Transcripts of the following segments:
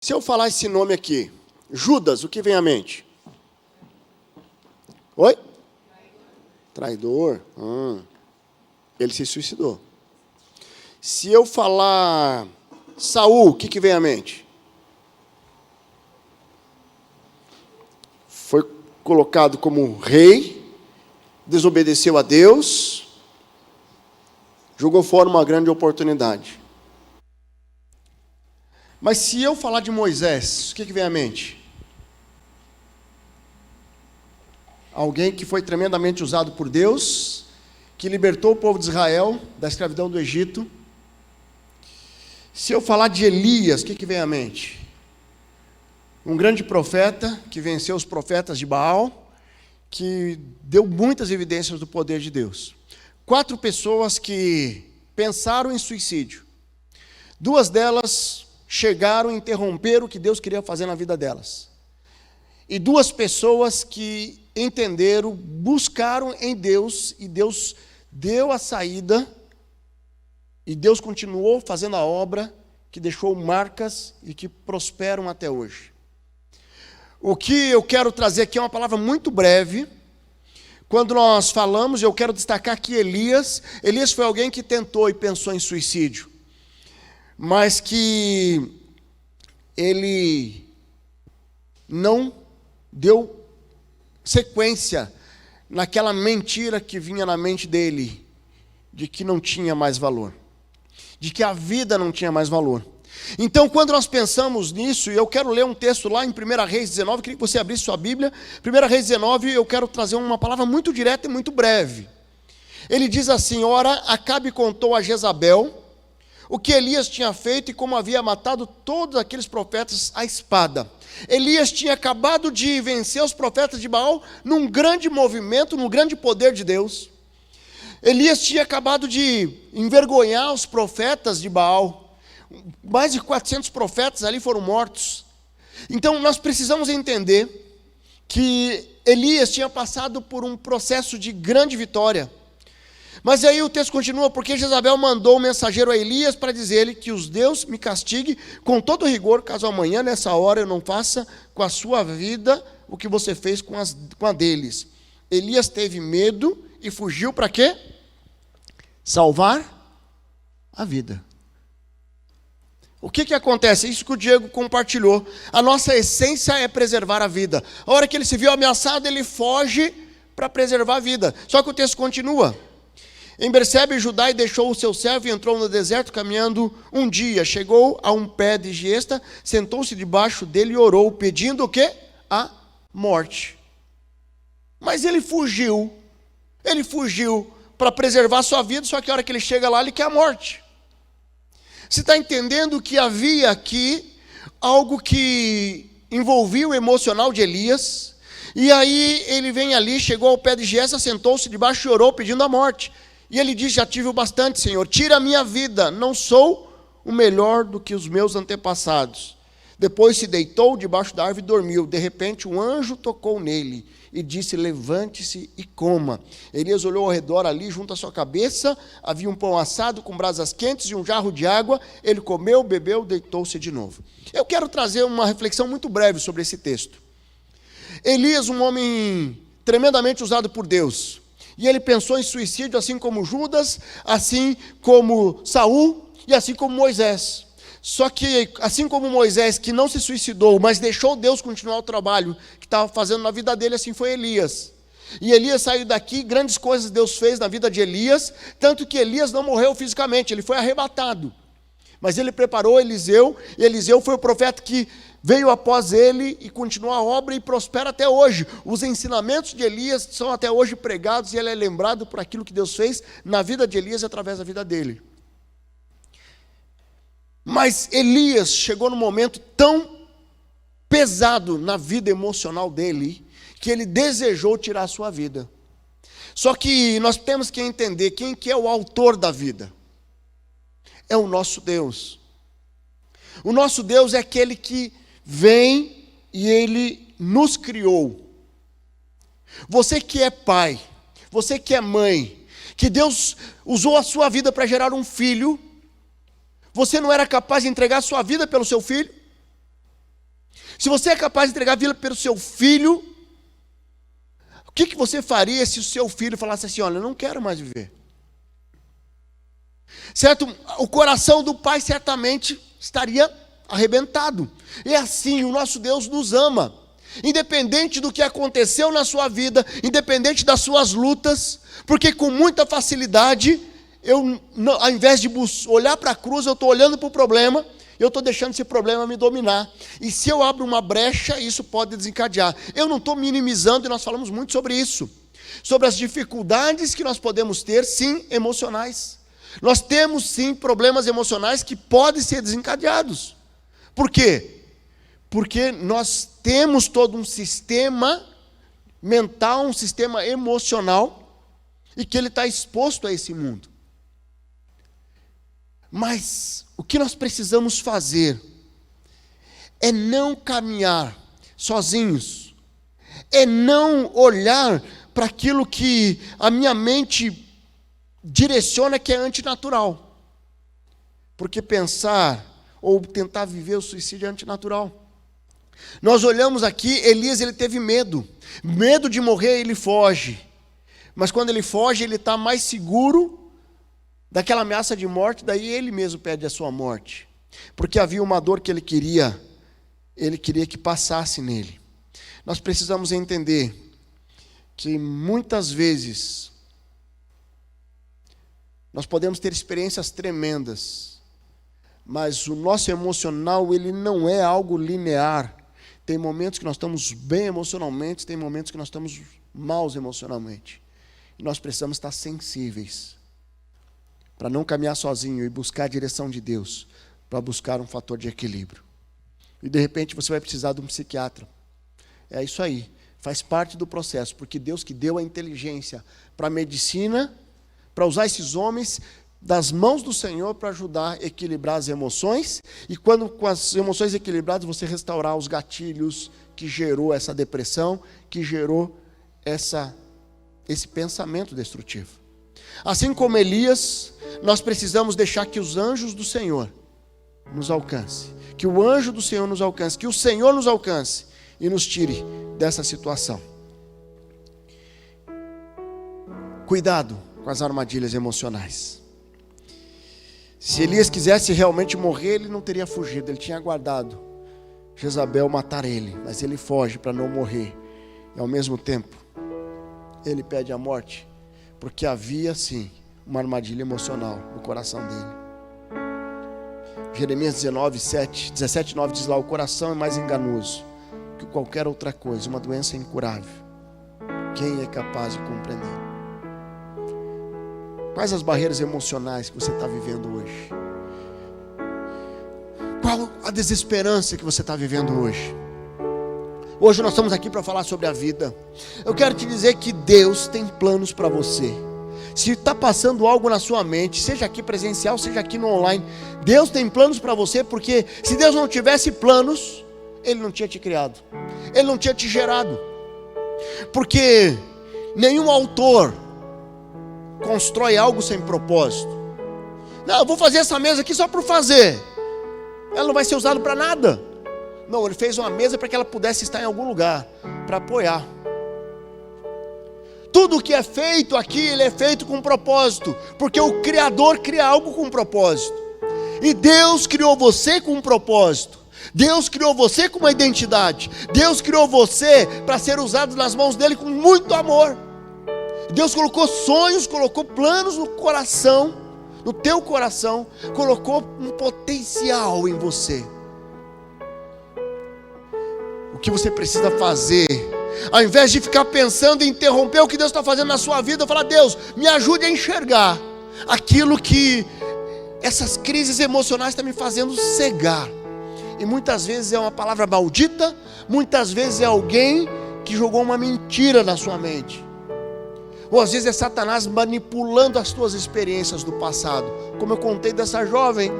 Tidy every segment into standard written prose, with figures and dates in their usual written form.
Se eu falar esse nome aqui, Judas, o que vem à mente? Oi? Traidor. Ele se suicidou. Se eu falar Saul, o que vem à mente? Foi colocado como rei, desobedeceu a Deus, jogou fora uma grande oportunidade. Mas se eu falar de Moisés, o que vem à mente? Alguém que foi tremendamente usado por Deus, que libertou o povo de Israel da escravidão do Egito. Se eu falar de Elias, o que vem à mente? Um grande profeta que venceu os profetas de Baal, que deu muitas evidências do poder de Deus. 4 pessoas que pensaram em suicídio. 2 delas chegaram a interromper o que Deus queria fazer na vida delas. E 2 pessoas que entenderam, buscaram em Deus, e Deus deu a saída, e Deus continuou fazendo a obra, que deixou marcas e que prosperam até hoje. O que eu quero trazer aqui é uma palavra muito breve. Quando nós falamos, eu quero destacar aqui Elias foi alguém que tentou e pensou em suicídio, mas que ele não deu sequência naquela mentira que vinha na mente dele, de que não tinha mais valor, de que a vida não tinha mais valor. Então, quando nós pensamos nisso, e eu quero ler um texto lá em 1 Reis 19, queria que você abrisse sua Bíblia, 1 Reis 19, eu quero trazer uma palavra muito direta e muito breve. Ele diz assim: ora, Acabe contou a Jezabel o que Elias tinha feito e como havia matado todos aqueles profetas à espada. Elias tinha acabado de vencer os profetas de Baal num grande movimento, num grande poder de Deus. Elias tinha acabado de envergonhar os profetas de Baal. Mais de 400 profetas ali foram mortos. Então nós precisamos entender que Elias tinha passado por um processo de grande vitória. Mas aí o texto continua, porque Jezabel mandou um mensageiro a Elias para dizer-lhe que os Deus me castigue com todo rigor, caso amanhã, nessa hora, eu não faça com a sua vida o que você fez com a deles. Elias teve medo e fugiu para quê? Salvar a vida. O que acontece? Isso que o Diego compartilhou. A nossa essência é preservar a vida. A hora que ele se viu ameaçado, ele foge para preservar a vida. Só que o texto continua. Em Bersebe, Judá, e deixou o seu servo e entrou no deserto caminhando um dia. Chegou a um pé de giesta, sentou-se debaixo dele e orou, pedindo o quê? A morte. Mas ele fugiu para preservar a sua vida, só que a hora que ele chega lá, ele quer a morte. Você está entendendo que havia aqui algo que envolvia o emocional de Elias, e aí ele vem ali, chegou ao pé de giesta, sentou-se debaixo e orou, pedindo a morte. E ele diz: já tive o bastante, Senhor, tira a minha vida, não sou o melhor do que os meus antepassados. Depois se deitou debaixo da árvore e dormiu. De repente um anjo tocou nele e disse: levante-se e coma. Elias olhou ao redor ali, junto à sua cabeça, havia um pão assado com brasas quentes e um jarro de água. Ele comeu, bebeu, deitou-se de novo. Eu quero trazer uma reflexão muito breve sobre esse texto. Elias, um homem tremendamente usado por Deus, e ele pensou em suicídio, assim como Judas, assim como Saul e assim como Moisés. Só que, assim como Moisés, que não se suicidou, mas deixou Deus continuar o trabalho que estava fazendo na vida dele, assim foi Elias. E Elias saiu daqui, grandes coisas Deus fez na vida de Elias, tanto que Elias não morreu fisicamente, ele foi arrebatado. Mas ele preparou Eliseu, e Eliseu foi o profeta que veio após ele e continuou a obra e prospera até hoje. Os ensinamentos de Elias são até hoje pregados e ele é lembrado por aquilo que Deus fez na vida de Elias e através da vida dele. Mas Elias chegou num momento tão pesado na vida emocional dele, que ele desejou tirar a sua vida. Só que nós temos que entender quem que é o autor da vida. É o nosso Deus. O nosso Deus é aquele que vem e ele nos criou. Você que é pai, você que é mãe, que Deus usou a sua vida para gerar um filho, você não era capaz de entregar a sua vida pelo seu filho? Se você é capaz de entregar a vida pelo seu filho, o que você faria se o seu filho falasse assim: olha, eu não quero mais viver? Certo? O coração do pai certamente estaria arrebentado. E assim, o nosso Deus nos ama. Independente do que aconteceu na sua vida, independente das suas lutas, porque com muita facilidade, ao invés de olhar para a cruz, eu estou olhando para o problema, eu estou deixando esse problema me dominar. E se eu abro uma brecha, isso pode desencadear. Eu não estou minimizando, e nós falamos muito sobre isso, sobre as dificuldades que nós podemos ter, sim, emocionais. Nós temos sim problemas emocionais que podem ser desencadeados. Por quê? Porque nós temos todo um sistema mental, um sistema emocional, e que ele está exposto a esse mundo. Mas o que nós precisamos fazer é não caminhar sozinhos, é não olhar para aquilo que a minha mente direciona que é antinatural. Porque pensar ou tentar viver o suicídio é antinatural. Nós olhamos aqui, Elias ele teve medo de morrer, ele foge. Mas quando ele foge, ele está mais seguro daquela ameaça de morte, daí ele mesmo pede a sua morte. Porque havia uma dor que ele queria que passasse nele. Nós precisamos entender que muitas vezes nós podemos ter experiências tremendas, mas o nosso emocional ele não é algo linear. Tem momentos que nós estamos bem emocionalmente, tem momentos que nós estamos maus emocionalmente. E nós precisamos estar sensíveis para não caminhar sozinho e buscar a direção de Deus, para buscar um fator de equilíbrio. E de repente você vai precisar de um psiquiatra. É isso aí, faz parte do processo, porque Deus que deu a inteligência para a medicina, para usar esses homens das mãos do Senhor para ajudar a equilibrar as emoções, e quando com as emoções equilibradas você restaurar os gatilhos que gerou essa depressão, que gerou esse pensamento destrutivo. Assim como Elias, nós precisamos deixar que os anjos do Senhor nos alcance, que o anjo do Senhor nos alcance, que o Senhor nos alcance e nos tire dessa situação. Cuidado com as armadilhas emocionais. Se Elias quisesse realmente morrer, ele não teria fugido, ele tinha aguardado Jezabel matar ele, mas ele foge para não morrer. E ao mesmo tempo, ele pede a morte, porque havia sim uma armadilha emocional no coração dele. Jeremias 17:9 diz lá: o coração é mais enganoso que qualquer outra coisa, uma doença incurável. Quem é capaz de compreender? Quais as barreiras emocionais que você está vivendo hoje? Qual a desesperança que você está vivendo hoje? Hoje nós estamos aqui para falar sobre a vida. Eu quero te dizer que Deus tem planos para você. Se está passando algo na sua mente, seja aqui presencial, seja aqui no online, Deus tem planos para você, porque se Deus não tivesse planos, Ele não tinha te criado, Ele não tinha te gerado. Porque nenhum autor constrói algo sem propósito. Não, eu vou fazer essa mesa aqui só por fazer. Ela não vai ser usada para nada. Não, ele fez uma mesa para que ela pudesse estar em algum lugar, para apoiar. Tudo que é feito aqui, ele é feito com propósito, porque o Criador cria algo com propósito. E Deus criou você com um propósito. Deus criou você com uma identidade. Deus criou você para ser usado nas mãos dele com muito amor. Deus colocou sonhos, colocou planos no coração, no teu coração, colocou um potencial em você. O que você precisa fazer, ao invés de ficar pensando em interromper o que Deus está fazendo na sua vida, falar: Deus, me ajude a enxergar aquilo que essas crises emocionais estão me fazendo cegar. E muitas vezes é uma palavra maldita, muitas vezes é alguém que jogou uma mentira na sua mente. Ou às vezes é Satanás manipulando as tuas experiências do passado. Como eu contei dessa jovem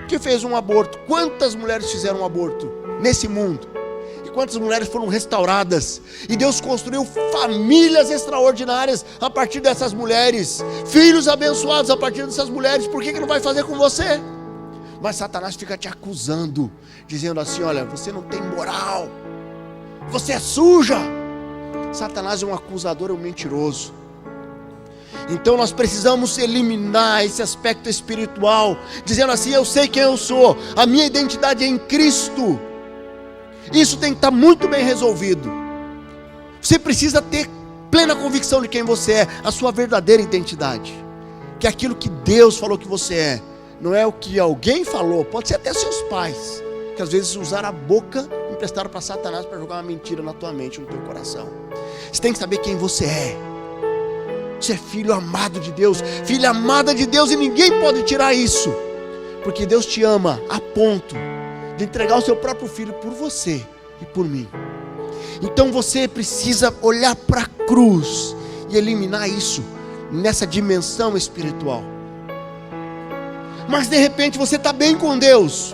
que fez um aborto. Quantas mulheres fizeram um aborto nesse mundo? E quantas mulheres foram restauradas? E Deus construiu famílias extraordinárias a partir dessas mulheres. Filhos abençoados a partir dessas mulheres. Por que não vai fazer com você? Mas Satanás fica te acusando, dizendo assim: olha, você não tem moral, você é suja. Satanás é um acusador, é um mentiroso. Então nós precisamos eliminar esse aspecto espiritual, dizendo assim: eu sei quem eu sou, a minha identidade é em Cristo. Isso tem que estar muito bem resolvido. Você precisa ter plena convicção de quem você é, a sua verdadeira identidade, que é aquilo que Deus falou que você é, não é o que alguém falou. Pode ser até seus pais, que às vezes usaram a boca, emprestaram para Satanás para jogar uma mentira na tua mente, no teu coração. Você tem que saber quem você é. Você é filho amado de Deus, filha amada de Deus, e ninguém pode tirar isso, porque Deus te ama a ponto de entregar o seu próprio filho por você e por mim. Então você precisa olhar para a cruz e eliminar isso nessa dimensão espiritual. Mas de repente você está bem com Deus,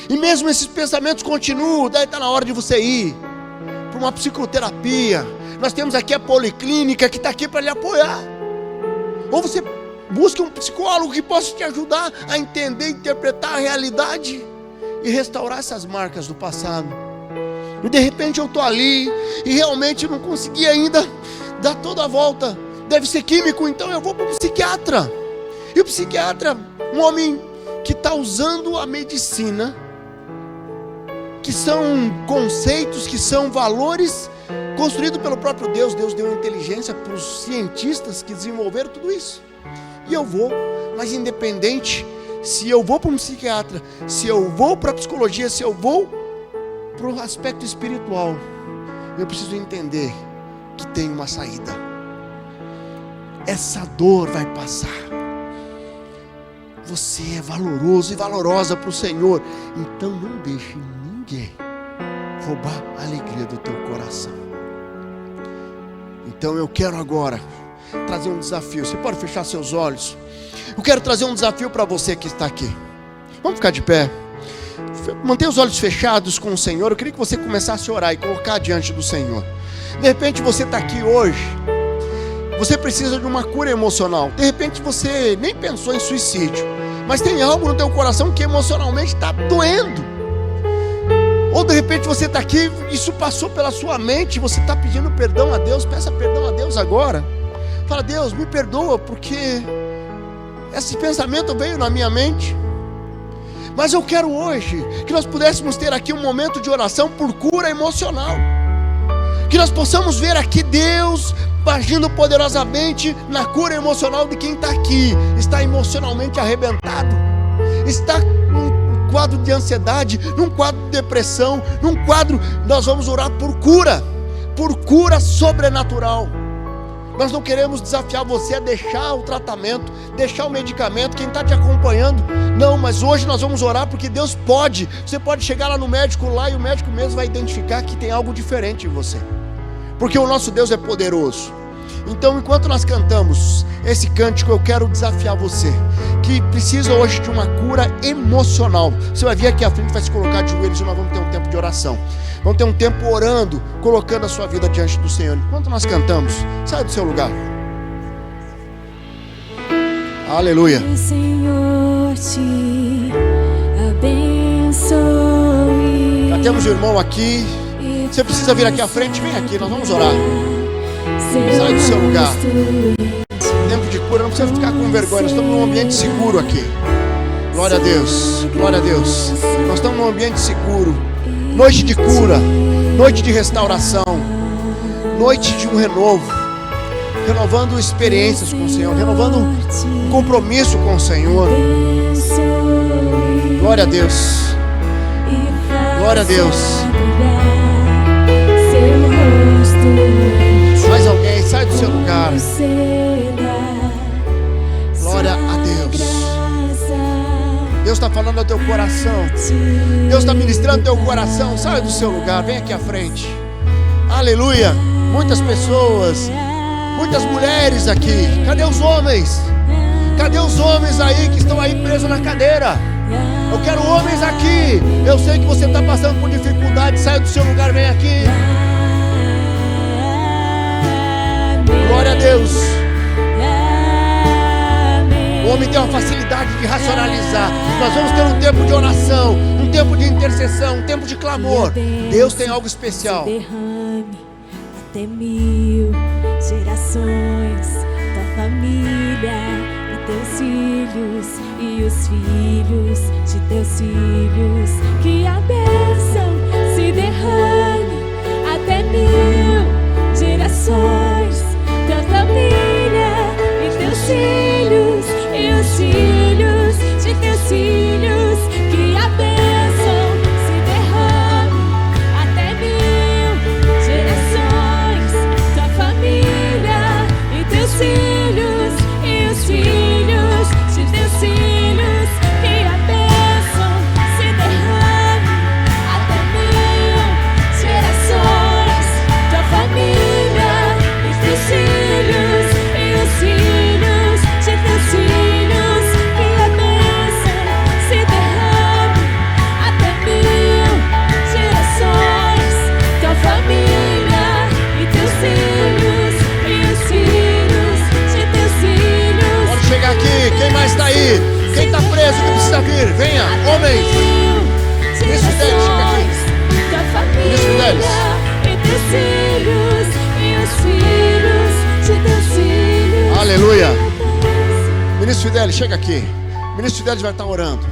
e mesmo esses pensamentos continuam, daí está na hora de você ir para uma psicoterapia. Nós temos aqui a Policlínica, que está aqui para lhe apoiar. Ou você busca um psicólogo que possa te ajudar a entender, interpretar a realidade e restaurar essas marcas do passado. E de repente eu estou ali e realmente não consegui ainda dar toda a volta. Deve ser químico, então eu vou para o psiquiatra. E o psiquiatra, um homem que está usando a medicina, que são conceitos, que são valores construídos pelo próprio Deus. Deus deu inteligência para os cientistas que desenvolveram tudo isso. E eu vou, mas independente se eu vou para um psiquiatra, se eu vou para a psicologia, se eu vou para o aspecto espiritual, eu preciso entender que tem uma saída. Essa dor vai passar. Você é valoroso e valorosa para o Senhor, então não deixe ninguém roubar a alegria do teu coração. Então eu quero agora trazer um desafio. Você pode fechar seus olhos? Eu quero trazer um desafio para você que está aqui. Vamos ficar de pé. Mantenha os olhos fechados com o Senhor. Eu queria que você começasse a orar e colocar diante do Senhor. De repente você está aqui hoje, você precisa de uma cura emocional. De repente você nem pensou em suicídio, mas tem algo no teu coração que emocionalmente está doendo. Ou de repente você está aqui, isso passou pela sua mente, você está pedindo perdão a Deus. Peça perdão a Deus agora. Fala: Deus, me perdoa, porque esse pensamento veio na minha mente. Mas eu quero hoje que nós pudéssemos ter aqui um momento de oração por cura emocional. Que nós possamos ver aqui Deus agindo poderosamente na cura emocional de quem está aqui. Está emocionalmente arrebentado, está num quadro de ansiedade, num quadro de depressão, num quadro. Nós vamos orar por cura sobrenatural. Nós não queremos desafiar você a deixar o tratamento, deixar o medicamento, quem está te acompanhando. Não, mas hoje nós vamos orar porque Deus pode. Você pode chegar lá no médico lá e o médico mesmo vai identificar que tem algo diferente em você, porque o nosso Deus é poderoso. Então, enquanto nós cantamos esse cântico, eu quero desafiar você que precisa hoje de uma cura emocional. Você vai vir aqui à frente, vai se colocar de joelhos e nós vamos ter um tempo de oração. Vamos ter um tempo orando, colocando a sua vida diante do Senhor. Enquanto nós cantamos, sai do seu lugar. Aleluia. Que o Senhor te abençoe. Já temos o irmão aqui. Você precisa vir aqui à frente, vem aqui, nós vamos orar. Sai do seu lugar. Tempo de cura, não precisa ficar com vergonha. Nós estamos num ambiente seguro aqui. Glória a Deus, glória a Deus. Nós estamos num ambiente seguro. Noite de cura, noite de restauração, noite de um renovo, renovando experiências com o Senhor, renovando um compromisso com o Senhor. Glória a Deus, glória a Deus. Mais alguém, sai do seu lugar. Glória a Deus. Deus está falando ao teu coração. Deus está ministrando teu coração. Sai do seu lugar, vem aqui à frente. Aleluia. Muitas pessoas, muitas mulheres aqui. Cadê os homens? Cadê os homens aí que estão aí presos na cadeira? Eu quero homens aqui. Eu sei que você está passando por dificuldade. Sai do seu lugar, vem aqui. Glória a Deus. homem tem uma facilidade de racionalizar. Nós vamos ter um tempo de oração, um tempo de intercessão, um tempo de clamor. Deus tem algo especial. Derrame até 1000 gerações, tua família e teus filhos e os filhos de teus filhos. Que a bênção se derrame até 1000 gerações, tua família e teus filhos e os filhos de teus filhos. Que a bênção se derrame até 1000 gerações, tua família e teus filhos e os filhos de teus filhos. Que a bênção se derrame até 1000 gerações, tua família e teus filhos e os filhos de teus filhos. Que a bênção se derrame até 1000 gerações, tua família e teus filhos e os filhos de teus filhos. Pode chegar aqui, quem mais está aí? Quem está preso que precisa vir? Venha, homens. Ministro Fidelis, chega aqui. Tua família Ministro Fidelis. e teus filhos e os filhos de teus filhos. Aleluia. Ministro Fidelis, chega aqui. Ministro Fidelis vai estar orando.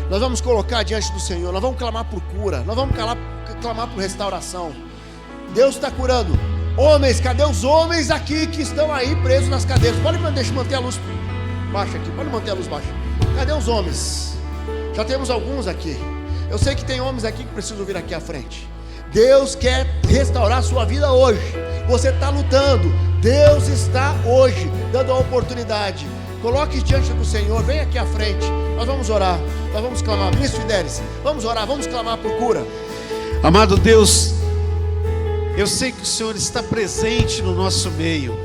Nós vamos colocar diante do Senhor. Nós vamos clamar por cura. Nós vamos clamar por restauração. Deus está curando. Homens, cadê os homens aqui que estão aí presos nas cadeiras? Deixa eu manter a luz baixa aqui. Pode manter a luz baixa. Cadê os homens? Já temos alguns aqui. Eu sei que tem homens aqui que precisam vir aqui à frente. Deus quer restaurar a sua vida hoje. Você está lutando. Deus está hoje dando a oportunidade. Coloque diante do Senhor. Vem aqui à frente. Nós vamos orar. Nós vamos clamar. Ministro Fidelis, vamos orar. Vamos clamar por cura. Amado Deus, eu sei que o Senhor está presente no nosso meio.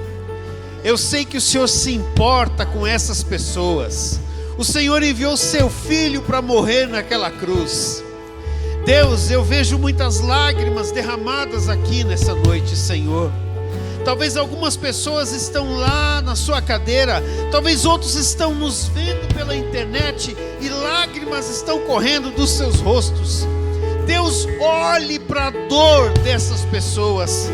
Eu sei que o Senhor se importa com essas pessoas. O Senhor enviou seu Filho para morrer naquela cruz. Deus, eu vejo muitas lágrimas derramadas aqui nessa noite, Senhor. Talvez algumas pessoas estão lá na sua cadeira, talvez outros estão nos vendo pela internet e lágrimas estão correndo dos seus rostos. Deus, olhe para a dor dessas pessoas,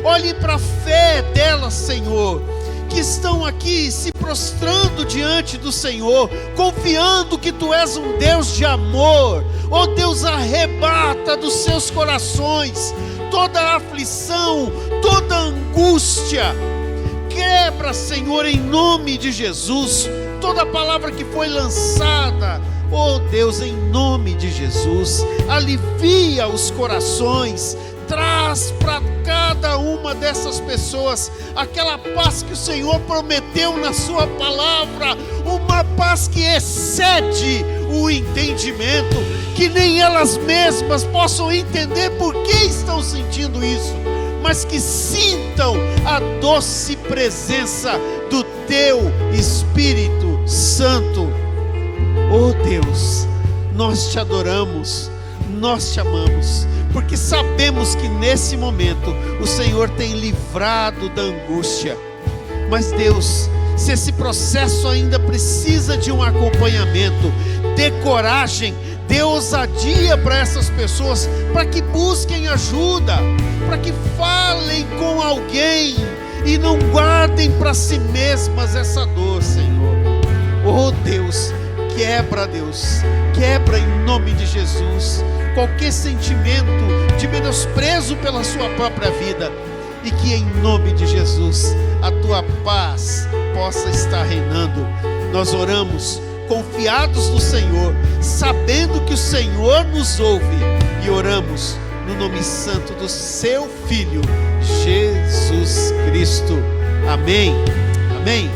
olhe para a fé delas, Senhor, que estão aqui se prostrando diante do Senhor, confiando que Tu és um Deus de amor. Oh Deus, arrebata dos seus corações toda a aflição, toda a angústia. Quebra, Senhor, em nome de Jesus, toda palavra que foi lançada. Oh Deus, em nome de Jesus, alivia os corações, traz para cada uma dessas pessoas aquela paz que o Senhor prometeu na sua palavra, uma paz que excede o entendimento, que nem elas mesmas possam entender por que estão sentindo isso, mas que sintam a doce presença do Teu Espírito Santo. Oh Deus, nós Te adoramos, nós Te amamos, porque sabemos que nesse momento o Senhor tem livrado da angústia. Mas Deus, se esse processo ainda precisa de um acompanhamento, dê coragem, dê ousadia para essas pessoas, para que busquem ajuda, para que falem com alguém e não guardem para si mesmas essa dor, Senhor. Oh Deus, quebra em nome de Jesus qualquer sentimento de menosprezo pela sua própria vida, e que em nome de Jesus a Tua paz possa estar reinando. Nós oramos confiados no Senhor, sabendo que o Senhor nos ouve, e oramos no nome santo do Seu Filho Jesus Cristo. Amém. Amém.